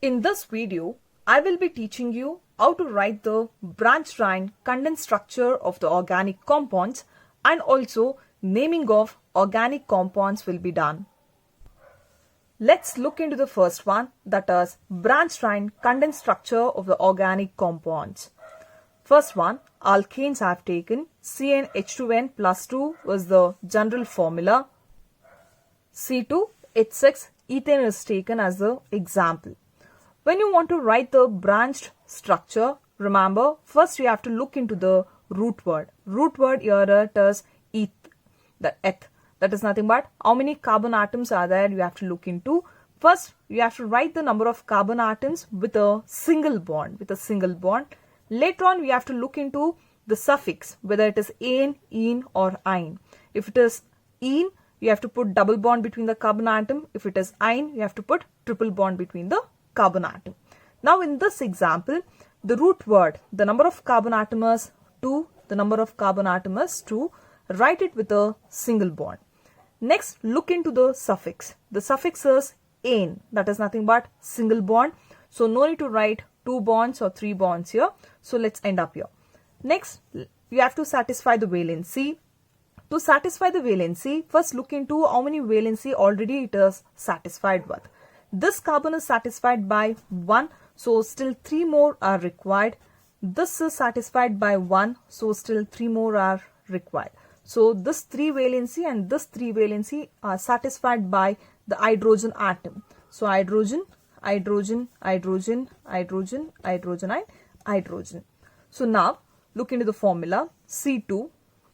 In this video, I will be teaching you how to write the branched-chain condensed structure of the organic compounds, and also naming of organic compounds will be done. Let's look into the first one, that is branched-chain condensed structure of the organic compounds. First one, alkanes I have taken. CnH2n plus 2 was the general formula. C2H6 ethane is taken as the example. When you want to write the branched structure, remember first you have to look into the root word. Root word here it is eth, the eth. That is nothing but how many carbon atoms are there, you have to look into. First you have to write the number of carbon atoms with a single bond. Later on we have to look into the suffix, whether it is ane, ene or ine. If it is ene, you have to put double bond between the carbon atom. If it is ine, you have to put triple bond between the carbon atom. Now in this example, the root word, the number of carbon atom is 2, the number of carbon atom is 2, write it with a single bond. Next, look into the suffix. The suffix is ane, that is nothing but single bond. So no need to write 2 bonds or 3 bonds here. So let's end up here. Next, you have to satisfy the valency. To satisfy the valency, first look into how many valency already it is satisfied with. This carbon is satisfied by 1, so still 3 more are required. This is satisfied by 1, so still 3 more are required. So this 3 valency and this 3 valency are satisfied by the hydrogen atom. So hydrogen, hydrogen, hydrogen, hydrogen, hydrogen and hydrogen. So now look into the formula. C2,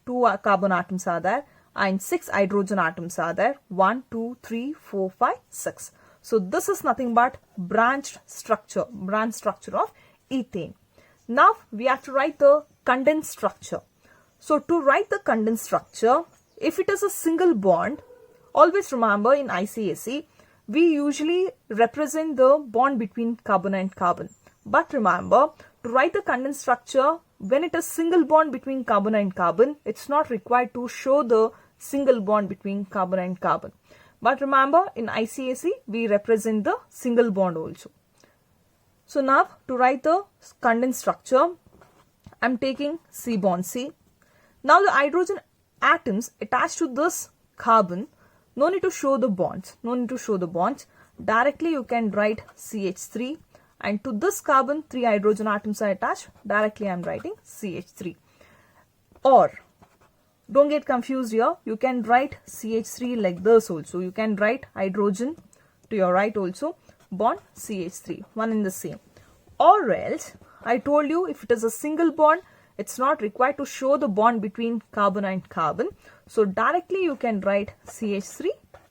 2 carbon atoms are there and 6 hydrogen atoms are there. 1, 2, 3, 4, 5, 6. So this is nothing but branched structure of ethane. Now we have to write the condensed structure. So to write the condensed structure, if it is a single bond, always remember in ICSE, we usually represent the bond between carbon and carbon. But remember, to write the condensed structure, when it is single bond between carbon and carbon, it's not required to show the single bond between carbon and carbon. But remember, in ICSE, we represent the single bond also. So now, to write the condensed structure, I am taking C bond C. Now the hydrogen atoms attached to this carbon, no need to show the bonds. Directly you can write CH3. And to this carbon, 3 hydrogen atoms are attached. Directly I am writing CH3. Or, don't get confused here. You can write CH3 like this also. You can write hydrogen to your right also. Bond CH3. One in the same. Or else, I told you if it is a single bond, it's not required to show the bond between carbon and carbon. So directly you can write CH3,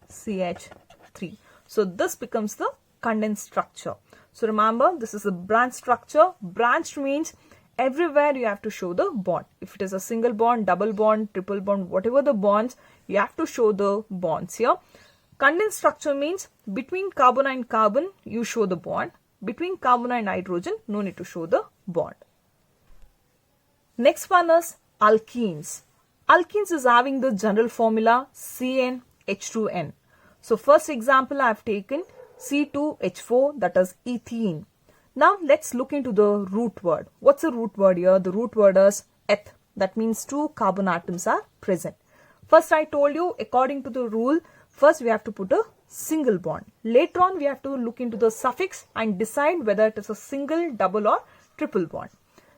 CH3. So this becomes the condensed structure. So remember, this is a branched structure. Branched means everywhere you have to show the bond. If it is a single bond, double bond, triple bond, whatever the bonds, you have to show the bonds here. Condensed structure means between carbon and carbon, you show the bond. Between carbon and hydrogen, no need to show the bond. Next one is alkenes. Alkenes is having the general formula CnH2n. So first example I have taken C2H4, that is ethene. Now let's look into the root word. What's the root word here? The root word is eth. That means 2 carbon atoms are present. First I told you, according to the rule, first we have to put a single bond. Later on we have to look into the suffix and decide whether it is a single, double or triple bond.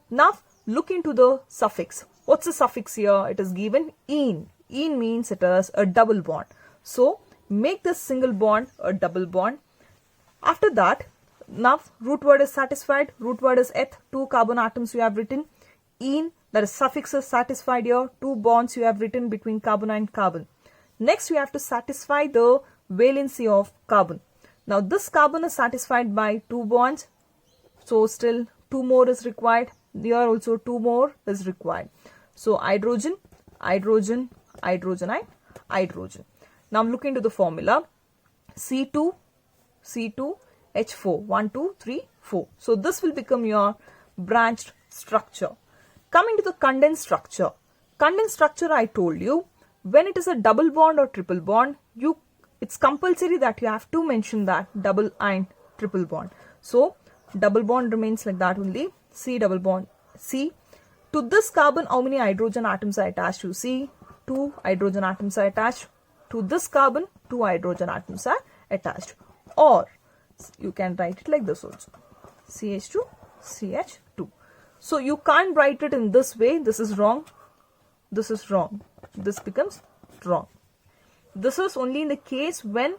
Now look into the suffix. What's the suffix here? It is given ene. Ene means it is a double bond. So make this single bond a double bond. After that, now root word is satisfied. Root word is eth. 2 carbon atoms you have written. Ene, that is suffix is satisfied here. 2 bonds you have written between carbon and carbon. Next we have to satisfy the valency of carbon. Now this carbon is satisfied by 2 bonds. So still 2 more is required. Here also 2 more is required. So hydrogen, hydrogen, hydrogen and hydrogen. Now I'm looking to the formula. C2, C2H4. 1, 2, 3, 4. So this will become your branched structure. Coming to the condensed structure. Condensed structure I told you, when it is a double bond or triple bond, it's compulsory that you have to mention that double and triple bond. So double bond remains like that only. C double bond C. To this carbon, how many hydrogen atoms are attached? You see, 2 hydrogen atoms are attached. To this carbon, 2 hydrogen atoms are attached. Or you can write it like this also. CH2, CH2. So you can't write it in this way. This is wrong. This is wrong. This becomes wrong. This is only in the case when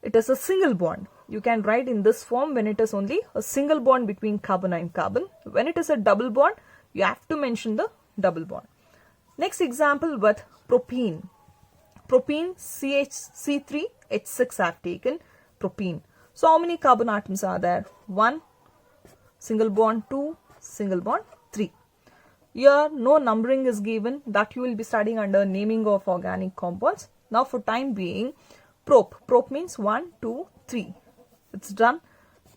it is a single bond. You can write in this form when it is only a single bond between carbon and carbon. When it is a double bond, you have to mention the double bond. Next example with propene. Propene C3H6 I have taken propene. So how many carbon atoms are there? 1, single bond 2, single bond 3. Here no numbering is given, that you will be studying under naming of organic compounds. Now for time being, prop. Prop means 1, 2, 3. It's done.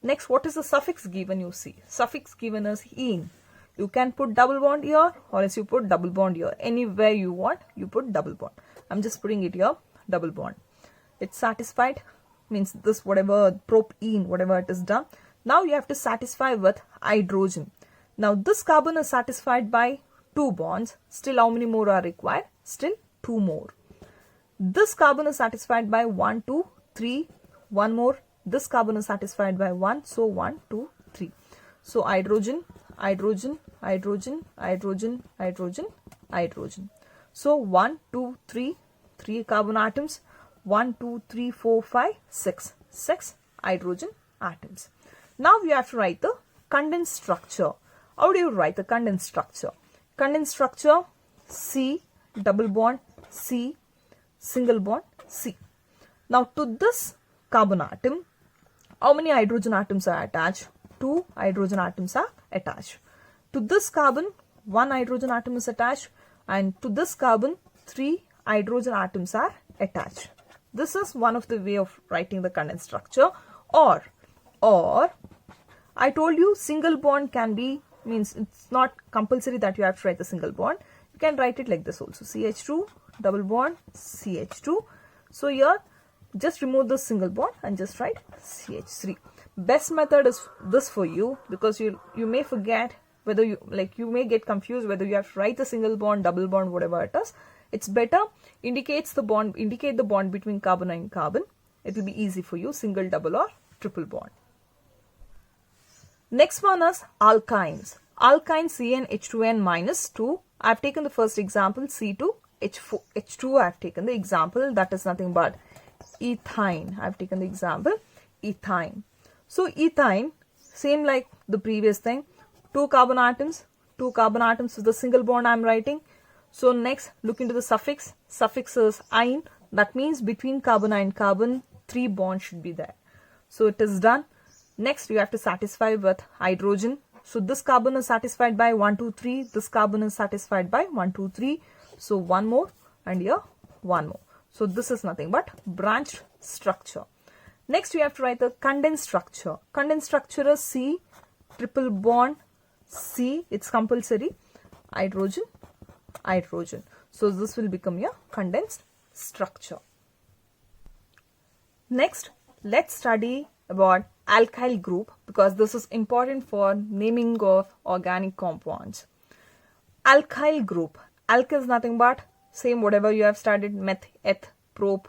Next, what is the suffix given? You see, suffix given as "-ene". You can put double bond here, or else you put double bond here. Anywhere you want, you put double bond. I'm just putting it here, double bond. It's satisfied, means this whatever prop-ene, whatever it is done. Now you have to satisfy with hydrogen. Now this carbon is satisfied by 2 bonds. Still how many more are required? Still 2 more. This carbon is satisfied by 1, 2, 3, 1 more. This carbon is satisfied by 1, so 1, 2, 3. So hydrogen, hydrogen, hydrogen, hydrogen, hydrogen, hydrogen. So 1, 2, 3, 3 carbon atoms. 1, 2, 3, 4, 5, 6. 6 hydrogen atoms. Now we have to write the condensed structure. How do you write the condensed structure? Condensed structure, C, double bond, C, single bond, C. Now to this carbon atom, how many hydrogen atoms are attached? 2 hydrogen atoms are attached. To this carbon, 1 hydrogen atom is attached, and to this carbon, 3 hydrogen atoms are attached. This is one of the way of writing the condensed structure. Or I told you single bond can be, means it's not compulsory that you have to write the single bond. You can write it like this also. CH2, double bond, CH2. So here, just remove the single bond and just write CH3. Best method is this for you, because you may forget whether you may get confused whether you have to write the single bond, double bond, whatever it is. It's better indicate the bond between carbon and carbon. It will be easy for you, single, double or triple bond. Next one is alkynes. Alkyne CnH2n minus 2. I have taken the first example, C2H2. I have taken the example, that is nothing but ethyne. I have taken the example, ethyne. So ethyne, same like the previous thing, 2 carbon atoms with the single bond I am writing. So next, look into the suffix. Suffix is "-ine". That means between carbon and carbon, 3 bonds should be there. So it is done. Next, you have to satisfy with hydrogen. So this carbon is satisfied by 1, 2, 3. This carbon is satisfied by 1, 2, 3. So 1 more and here 1 more. So this is nothing but branched structure. Next, you have to write the condensed structure. Condensed structure is C, triple bond, C. It's compulsory. Hydrogen, hydrogen. So this will become your condensed structure. Next, let's study about alkyl group, because this is important for naming of organic compounds. Alkyl group. Alk is nothing but same whatever you have studied, meth, eth, prop,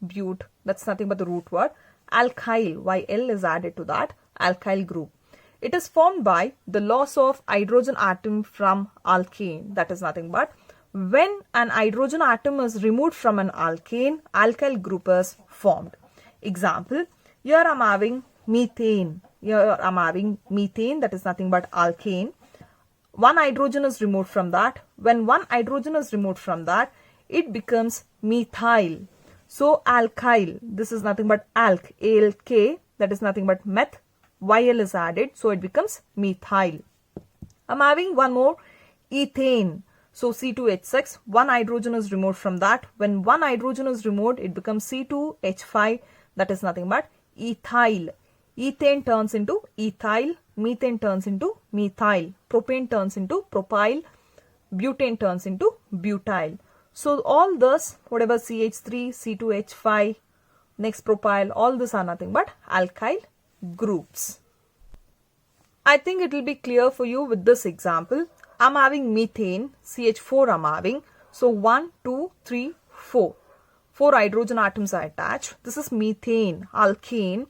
bute. That's nothing but the root word. Alkyl, YL is added to that, alkyl group. It is formed by the loss of hydrogen atom from alkane. That is nothing but when an hydrogen atom is removed from an alkane, alkyl group is formed. Example, here I am having methane. Here I am having methane, that is nothing but alkane. 1 hydrogen is removed from that. When 1 hydrogen is removed from that, it becomes methyl. So alkyl, this is nothing but alk, ALK, that is nothing but meth. YL is added, so it becomes methyl. I'm having one more, ethane. So C2H6, 1 hydrogen is removed from that. When 1 hydrogen is removed, it becomes C2H5, that is nothing but ethyl. Ethane turns into ethyl, methane turns into methyl, propane turns into propyl, butane turns into butyl. So all this, whatever CH3, C2H5, next propyl, all these are nothing but alkyl groups. I think it will be clear for you with this example. I'm having methane, CH4 I'm having. So 1, 2, 3, 4. 4 hydrogen atoms are attached. This is methane, alkane.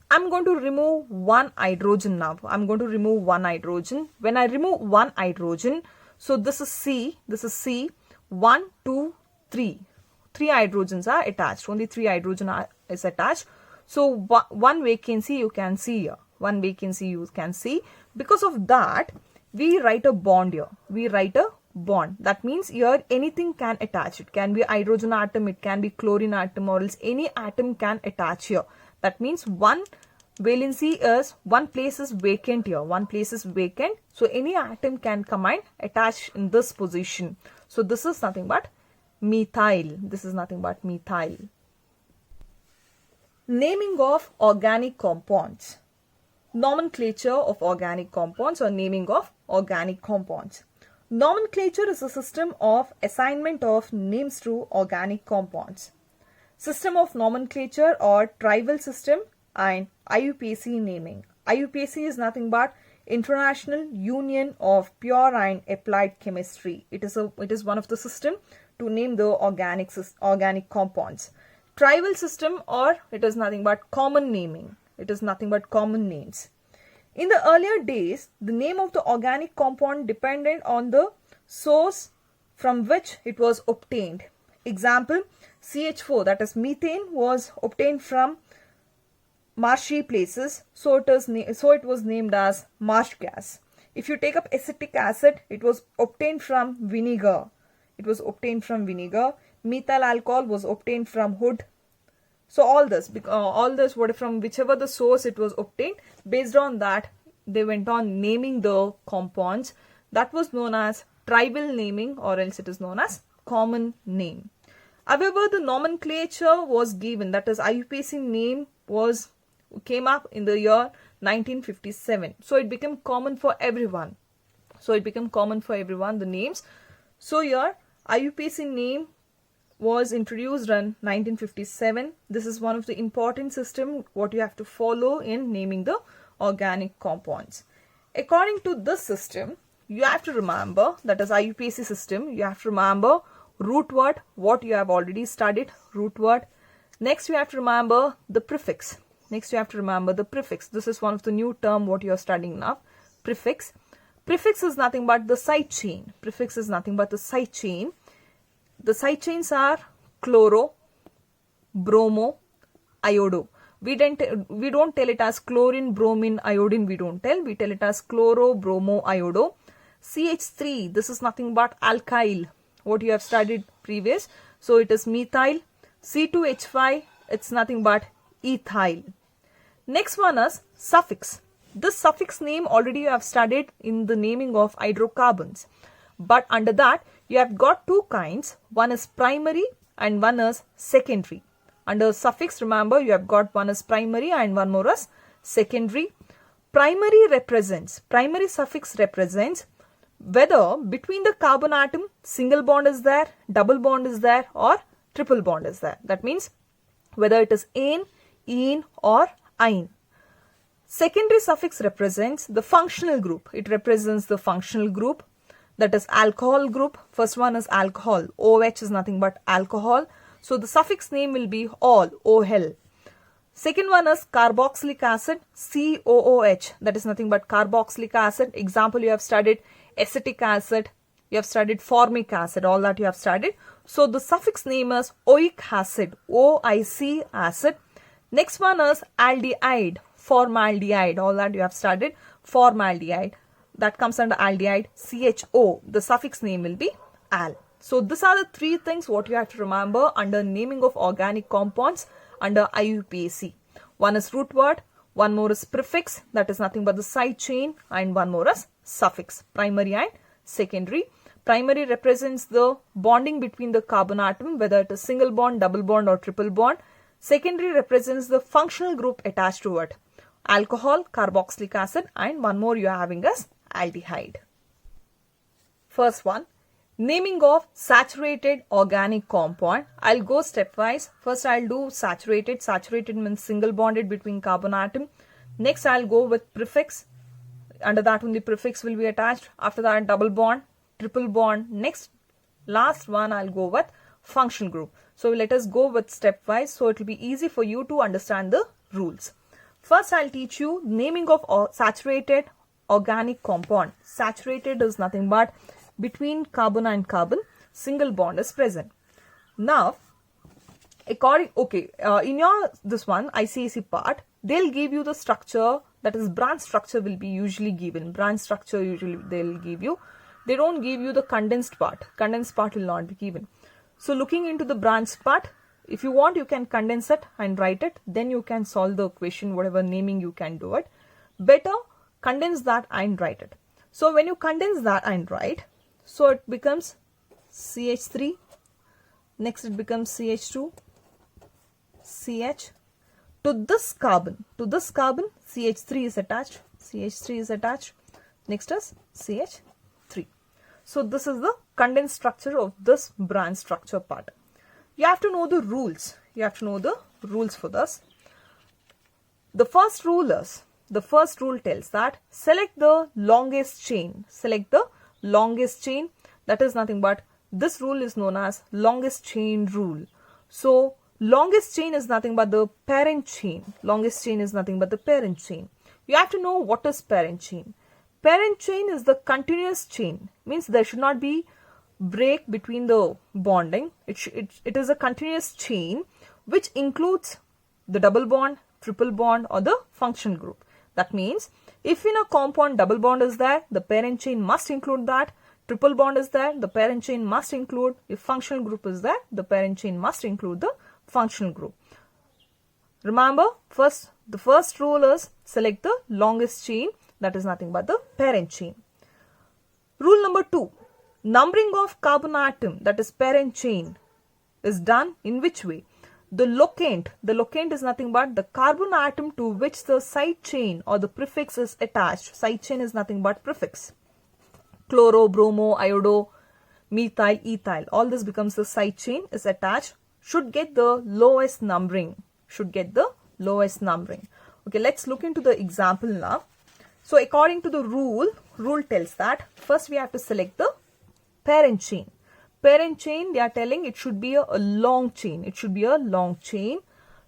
I'm going to remove one hydrogen now. I'm going to remove one hydrogen. When I remove one hydrogen, so this is C, this is C. 1, 2, 3. 3 hydrogens are attached. Only 3 hydrogen is attached. So one vacancy you can see here. One vacancy you can see. Because of that, we write a bond here. We write a bond. That means here anything can attach. It can be hydrogen atom, it can be chlorine atom, or else any atom can attach here. That means one valency is, one place is vacant here. One place is vacant. So any atom can come and attach in this position. So this is nothing but methyl. This is nothing but methyl. Naming of organic compounds. Nomenclature of organic compounds or naming of organic compounds. Nomenclature is a system of assignment of names to organic compounds. System of nomenclature or tribal system and IUPAC naming. IUPAC is nothing but International Union of Pure and Applied Chemistry. It is one of the system to name the organic compounds. Tribal system, or it is nothing but common naming. It is nothing but common names. In the earlier days, the name of the organic compound depended on the source from which it was obtained. Example, CH4, that is methane, was obtained from marshy places, so it was named as marsh gas. If you take up acetic acid, it was obtained from vinegar. It was obtained from vinegar. Methyl alcohol was obtained from wood. So all this, from whichever the source it was obtained, based on that, they went on naming the compounds. That was known as tribal naming, or else it is known as common name. However, the nomenclature was given, that is IUPAC name came up in the year 1957. So it became common for everyone. The names. So here IUPAC name was introduced in 1957. This is one of the important system what you have to follow in naming the organic compounds. According to this system, you have to remember, that is IUPAC system, you have to remember root word, what you have already studied, root word. Next you have to remember the prefix. This is one of the new term what you are studying now. Prefix. Prefix is nothing but the side chain. The side chains are chloro, bromo, iodo. We don't tell it as chlorine, bromine, iodine. We tell it as chloro, bromo, iodo. CH3, this is nothing but alkyl, what you have studied previous. So it is methyl. C2H5, it's nothing but ethyl. Next one is suffix. This suffix name already you have studied in the naming of hydrocarbons. But under that, you have got two kinds. One is primary and one is secondary. Under suffix, remember, you have got one is primary and one more is secondary. Primary suffix represents whether between the carbon atom single bond is there, double bond is there, or triple bond is there. That means whether it is ane, ene, or ine. Secondary suffix represents the functional group. It represents the functional group, that is alcohol group. First one is alcohol. OH is nothing but alcohol. So the suffix name will be ol, OL. Second one is carboxylic acid, COOH. That is nothing but carboxylic acid. Example, you have studied acetic acid, you have studied formic acid, all that you have studied. So the suffix name is oic acid, OIC acid. Next one is aldehyde, formaldehyde, all that you have studied, formaldehyde. That comes under aldehyde, CHO. The suffix name will be al. So these are the three things what you have to remember under naming of organic compounds under IUPAC. One is root word, one more is prefix, that is nothing but the side chain, and one more is suffix, primary and secondary. Primary represents the bonding between the carbon atom, whether it is single bond, double bond, or triple bond. Secondary represents the functional group attached to it. Alcohol, carboxylic acid, and one more you are having as aldehyde. First one, naming of saturated organic compound. I'll go stepwise. First I'll do saturated. Saturated means single bonded between carbon atom. Next I'll go with prefix. under that only prefix will be attached. After that, double bond, triple bond. Next, last one, I'll go with functional group. So let us go with stepwise, so it will be easy for you to understand the rules. First, I'll teach you naming of saturated organic compound. Saturated is nothing but between carbon and carbon, single bond is present. Now, in your this one ICSE part, they'll give you the structure, that is branch structure will be usually given. Branch structure usually they'll give you. They don't give you the condensed part. Condensed part will not be given. So looking into the branch part, if you want, you can condense it and write it. Then you can solve the equation, whatever naming you can do it. Better condense that and write it. So when you condense that and write, so it becomes CH3. Next it becomes CH2, CH. To this carbon, CH3 is attached. CH3 is attached. Next is CH3. So this is the condensed structure of this branch structure part. You have to know the rules. You have to know the rules for this. The first rule tells that select the longest chain. Select the longest chain. That is nothing but, this rule is known as longest chain rule. So longest chain is nothing but the parent chain. Longest chain is nothing but the parent chain. You have to know what is parent chain. Parent chain is the continuous chain. Means there should not be break between the bonding. It is a continuous chain which includes the double bond, triple bond or the functional group. That means if in a compound double bond is there, the parent chain must include that. Triple bond is there, the parent chain must include. If functional group is there, the parent chain must include the functional group. Remember, the first rule is select the longest chain, that is nothing but the parent chain. Rule number 2, numbering of carbon atom, that is parent chain, is done in which way? The locant is nothing but the carbon atom to which the side chain or the prefix is attached. Side chain is nothing but prefix. Chloro, bromo, iodo, methyl, ethyl, all this becomes the side chain is attached, should get the lowest numbering. Okay, let's look into the example now. So according to the rule tells that first we have to select the parent chain. Parent chain, they are telling it should be a long chain. It should be a long chain.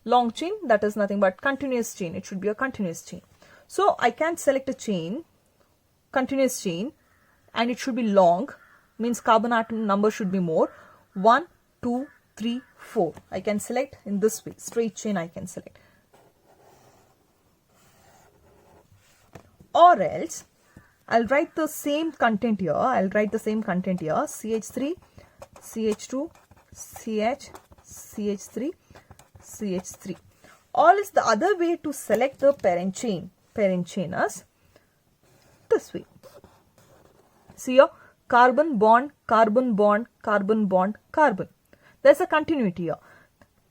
Long chain, that is nothing but continuous chain. It should be a continuous chain. So I can select a chain, continuous chain, and it should be long. Means carbon atom number should be more. 1, 2, 3, 4. I can select in this way. Straight chain I can select. Or else, I'll write the same content here. CH3, CH2, CH, CH3, CH3. Or is the other way to select the parent chain. Parent chain is this way. See here, carbon bond, carbon bond, carbon bond, carbon. There's a continuity here.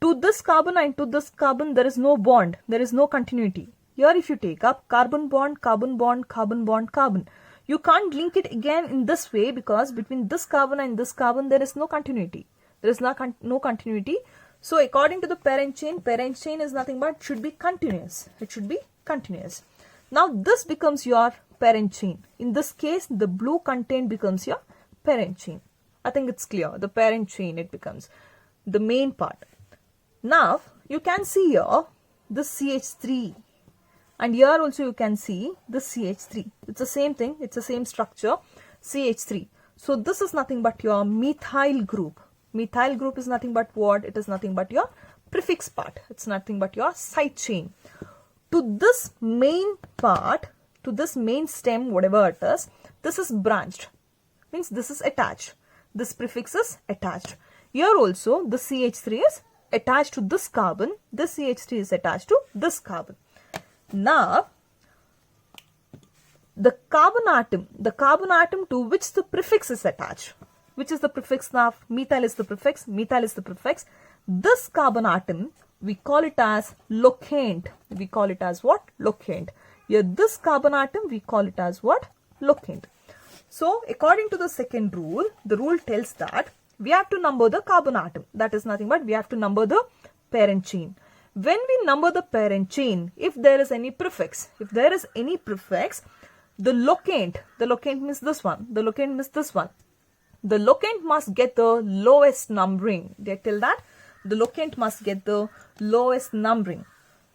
To this carbon and to this carbon, there is no bond. There is no continuity. Here if you take up carbon bond, carbon bond, carbon bond, carbon, you can't link it again in this way because between this carbon and this carbon, there is no continuity. There is no continuity. So according to the parent chain is nothing but should be continuous. It should be continuous. Now this becomes your parent chain. In this case, the blue content becomes your parent chain. I think it's clear. The parent chain, it becomes the main part. Now you can see here the CH3. And here also you can see the CH3. It's the same thing. It's the same structure. CH3. So this is nothing but your methyl group. Methyl group is nothing but what? It is nothing but your prefix part. It's nothing but your side chain. To this main part, to this main stem, whatever it is, this is branched. Means this is attached. This prefix is attached. Here also the CH3 is attached to this carbon. This CH3 is attached to this carbon. Now, the carbon atom to which the prefix is attached. Which is the prefix now? Methyl is the prefix. Methyl is the prefix. This carbon atom, we call it as locant. We call it as what? Locant. Here, this carbon atom, we call it as what? Locant. So, according to the second rule, the rule tells that we have to number the carbon atom. That is nothing but we have to number the parent chain. When we number the parent chain, if there is any prefix, the locant means this one. The locant means this one. The locant must get the lowest numbering. They tell that the locant must get the lowest numbering.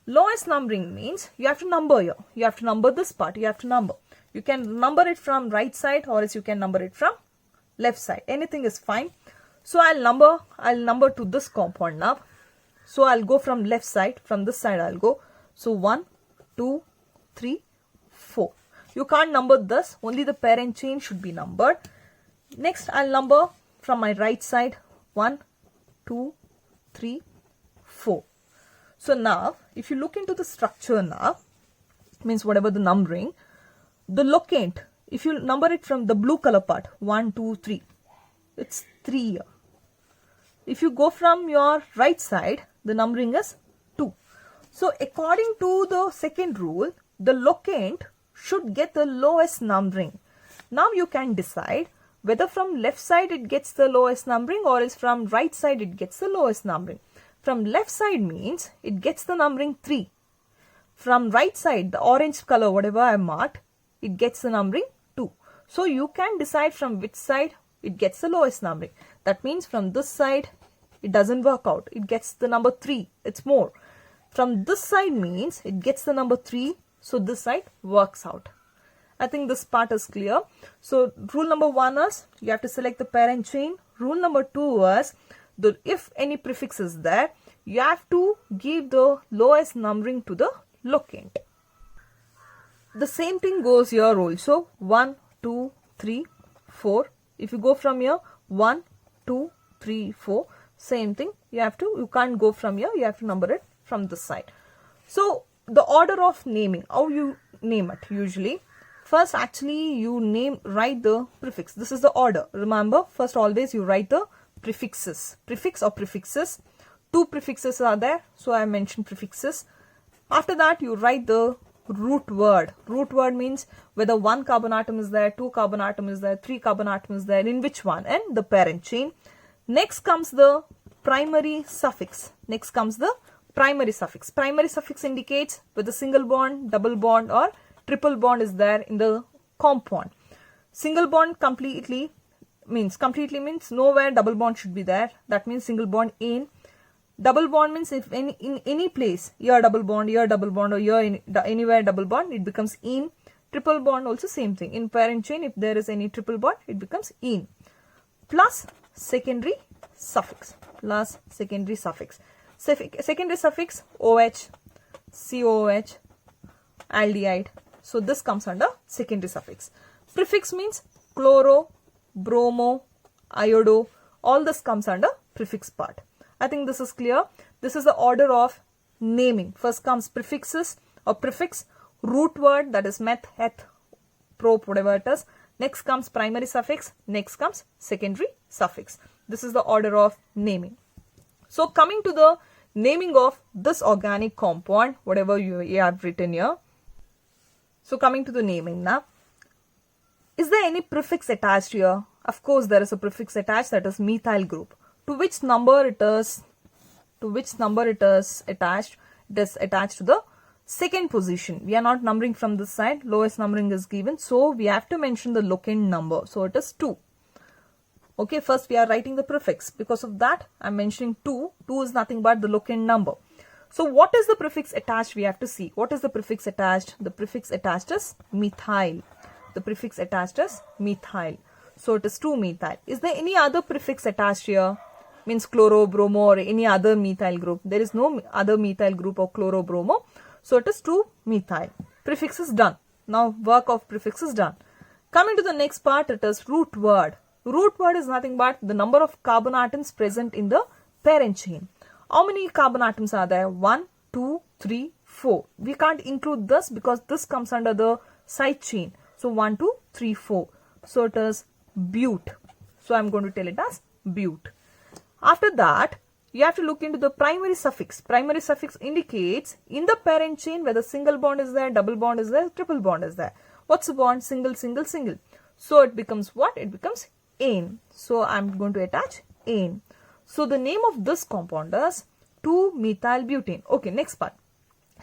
Lowest numbering means you have to number here. You have to number this part. You have to number. You can number it from right side or else you can number it from left side. Anything is fine. So I'll number to this compound now. So I'll go from left side. From this side I'll go. So 1, 2, 3, 4. You can't number this. Only the parent chain should be numbered. Next, I'll number from my right side 1, 2, 3, 4. So now, if you look into the structure now, means whatever the numbering, the locant, if you number it from the blue color part, 1, 2, 3, it's 3 here. If you go from your right side, the numbering is 2. So according to the second rule, the locant should get the lowest numbering. Now you can decide whether from left side it gets the lowest numbering or else from right side it gets the lowest numbering. From left side means it gets the numbering 3. From right side, the orange color, whatever I marked, it gets the numbering 2. So you can decide from which side it gets the lowest numbering. That means from this side, it doesn't work out. It gets the number 3. It's more. From this side means it gets the number 3. So this side works out. I think this part is clear. So rule number 1 is you have to select the parent chain. Rule number 2 is if any prefix is there, you have to give the lowest numbering to the locant. The same thing goes here also. 1, 2, 3, 4. If you go from here, 1, 2, 3, 4. Same thing. You can't go from here. You have to number it from this side. So the order of naming, how you name it usually. First, actually, you write the prefix. This is the order. Remember, first always you write the prefixes. Prefix or prefixes. 2 prefixes are there. So I mentioned prefixes. After that, you write the root word. Root word means whether 1 carbon atom is there, 2 carbon atom is there, 3 carbon atom is there, in which one, and the parent chain. Next comes the primary suffix. Next comes the primary suffix. Primary suffix indicates whether single bond, double bond or triple bond is there in the compound. Single bond completely means nowhere double bond should be there. That means single bond in. Double bond means if in any place, here double bond, or here anywhere double bond, it becomes in. Triple bond also same thing. In parent chain, if there is any triple bond, it becomes in. Plus secondary suffix. Secondary suffix OH, COOH, aldehyde. So this comes under secondary suffix. Prefix means chloro, bromo, iodo. All this comes under prefix part. I think this is clear. This is the order of naming. First comes prefixes or prefix, root word, that is meth, heth, prop, whatever it is. Next comes primary suffix. Next comes secondary suffix. This is the order of naming. So coming to the naming of this organic compound, whatever you have written here. So coming to the naming now. Is there any prefix attached here? Of course, there is a prefix attached, that is methyl group. To which number it is attached? It is attached to the second position. We are not numbering from this side. Lowest numbering is given. So we have to mention the locant number. So it is 2. Okay, first we are writing the prefix. Because of that, I am mentioning 2. 2 is nothing but the locant number. So what is the prefix attached? We have to see. What is the prefix attached? The prefix attached is methyl. The prefix attached is methyl. So it is 2-methyl. Is there any other prefix attached here? Means chloro, bromo or any other methyl group. There is no other methyl group of chloro, bromo. So it is 2-methyl. Prefix is done. Now work of prefix is done. Coming to the next part, it is root word. Root word is nothing but the number of carbon atoms present in the parent chain. How many carbon atoms are there? 1, 2, 3, 4. We can't include this because this comes under the side chain. So 1, 2, 3, 4. So it is bute. So I am going to tell it as bute. After that, you have to look into the primary suffix. Primary suffix indicates in the parent chain whether single bond is there, double bond is there, triple bond is there. What's the bond? Single, single, single. So it becomes what? It becomes ane. So I am going to attach ane. So the name of this compound is 2-methyl butane. Okay, next part.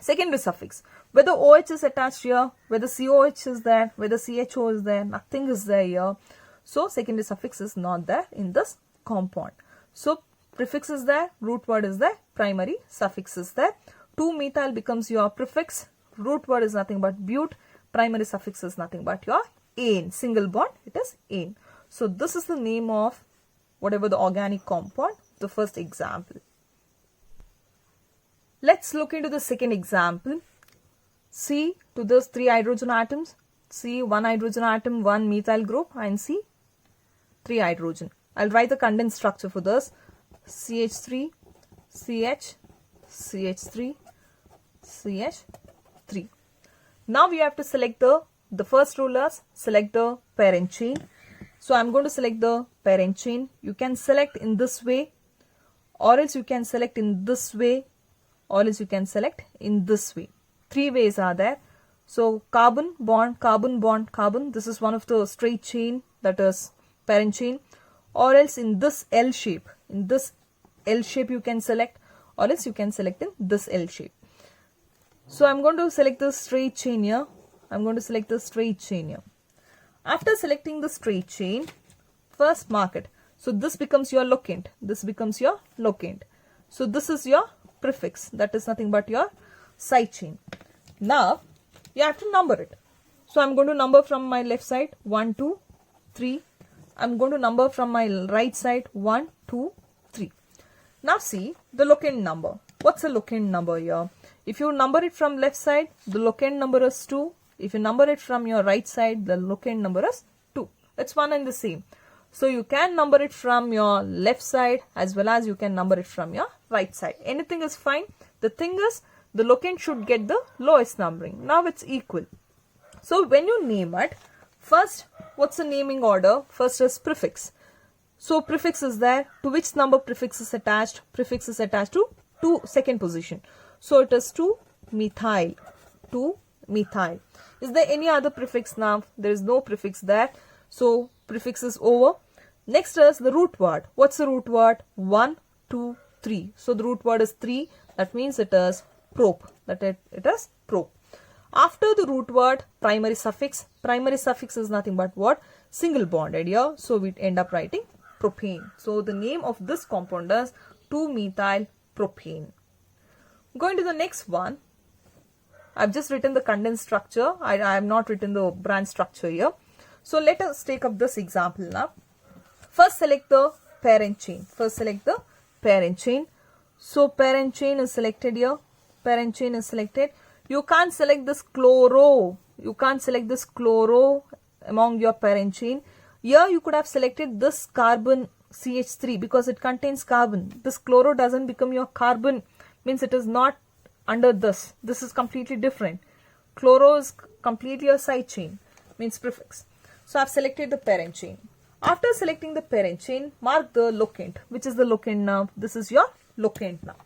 Secondary suffix. Whether OH is attached here, whether COH is there, whether CHO is there, nothing is there here. So secondary suffix is not there in this compound. So prefix is there, root word is there, primary suffix is there. 2-methyl becomes your prefix, root word is nothing but but, primary suffix is nothing but your ane, single bond, it is ane. So this is the name of whatever the organic compound, the first example. Let's look into the second example. C to those 3 hydrogen atoms, C 1 hydrogen atom, 1 methyl group, and C 3 hydrogen. I'll write the condensed structure for this. CH3, CH, CH3, CH3. Now we have to select the first rule is select the parent chain. So I'm going to select the parent chain. You can select in this way, or else you can select in this way, or else you can select in this way. 3 ways are there. So carbon, bond, carbon, bond, carbon. This is one of the straight chain, that is parent chain. Or else in this L shape. In this L shape you can select, or else you can select in this L shape. So I'm going to select the straight chain here. I'm going to select the straight chain here. After selecting the straight chain, first mark it. So this becomes your locant. This becomes your locant. So this is your prefix. That is nothing but your side chain. Now you have to number it. So I'm going to number from my left side 1, 2, 3. I'm going to number from my right side 1, 2, 3. Now see the locant number. What's the locant number here? If you number it from left side, the locant number is 2. If you number it from your right side, the locant number is 2. It's one and the same. So you can number it from your left side as well as you can number it from your right side. Anything is fine. The thing is, the locant should get the lowest numbering. Now it's equal. So when you name it, first, what's the naming order? First is prefix. So prefix is there. To which number prefix is attached? Prefix is attached to second position. So it is 2-methyl. 2-methyl. Is there any other prefix now? There is no prefix there. So prefix is over. Next is the root word. What's the root word? 1, 2, 3. So the root word is 3. That means it is prop. It is prop. After the root word, primary suffix. Primary suffix is nothing but what? Single bonded here. So we end up writing propane. So the name of this compound is 2-methyl propane. Going to the next one. I've just written the condensed structure. I have not written the branch structure here. So let us take up this example now. First select the parent chain. First select the parent chain. So parent chain is selected here. Parent chain is selected. You can't select this chloro. You can't select this chloro among your parent chain. Here you could have selected this carbon CH3 because it contains carbon. This chloro doesn't become your carbon. Means it is not under this. This is completely different. Chloro is completely a side chain. Means prefix. So I've selected the parent chain. After selecting the parent chain, mark the locant. Which is the locant now? This is your locant now.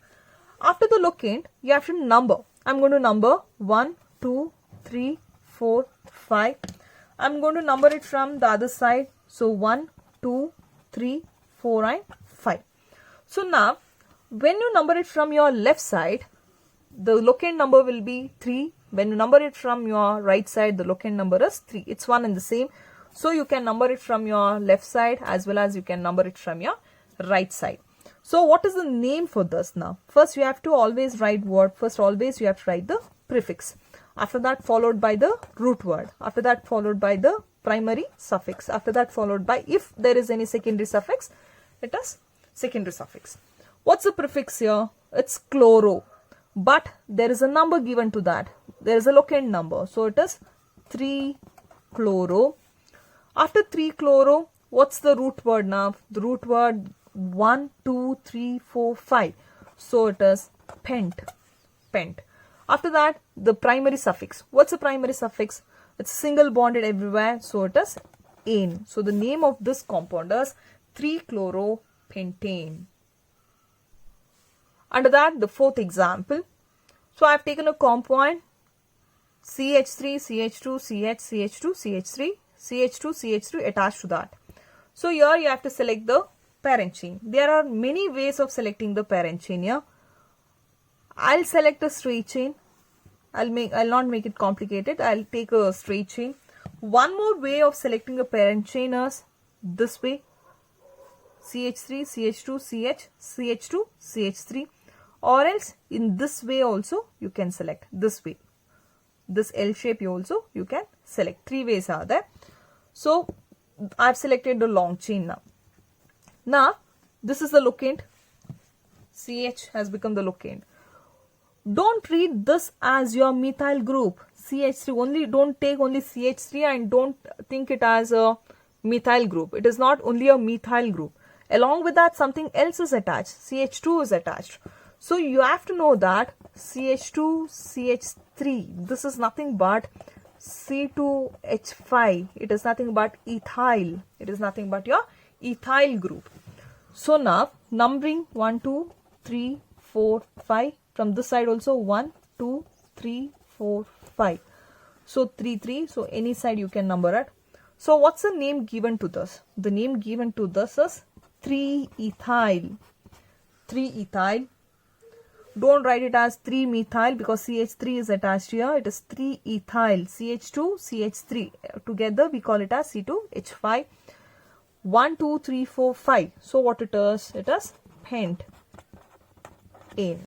After the locant, you have to number. I'm going to number 1, 2, 3, 4, 5. I'm going to number it from the other side. So 1, 2, 3, 4 and 5. So now, when you number it from your left side, the locant number will be 3. When you number it from your right side, the locant number is 3. It's one and the same. So you can number it from your left side as well as you can number it from your right side. So what is the name for this now? First you have to always write word. First always you have to write the prefix. After that followed by the root word. After that followed by the primary suffix. After that followed by, if there is any secondary suffix, it is secondary suffix. What's the prefix here? It's chloro. But there is a number given to that. There is a locant number. So it is 3-chloro. After 3-chloro, what's the root word now? The root word 1, 2, 3, 4, 5. So it is pent. Pent. After that, the primary suffix. What's the primary suffix? It's single bonded everywhere. So it is ane. So the name of this compound is 3-chloropentane. Under that, the fourth example. So I have taken a compound CH3, CH2, CH, CH2, CH3, CH2, CH3 attached to that. So here you have to select the parent chain. There are many ways of selecting the parent chain here. I'll select a straight chain. I'll not make it complicated. I'll take a straight chain. One more way of selecting a parent chain is this way. CH3, CH2, CH, CH2, CH3, or else in this way also you can select this way. This L shape you can select. 3 ways are there. So I've selected the long chain now. Now this is the locant. CH has become the locant. Don't treat this as your methyl group. CH3 only, don't take only CH3 and don't think it as a methyl group. It is not only a methyl group. Along with that, something else is attached. CH2 is attached. So you have to know that CH2, CH3, this is nothing but C2H5. It is nothing but ethyl. It is nothing but your ethyl group. So now numbering 1, 2, 3, 4, 5. From this side also 1, 2, 3, 4, 5. So 3, 3. So any side you can number it. So what's the name given to this? The name given to this is 3-ethyl. 3-ethyl. Don't write it as 3-methyl because CH3 is attached here. It is 3-ethyl. CH2, CH3. Together we call it as C2H5. 1, 2, 3, 4, 5. So what it is? It is pentane.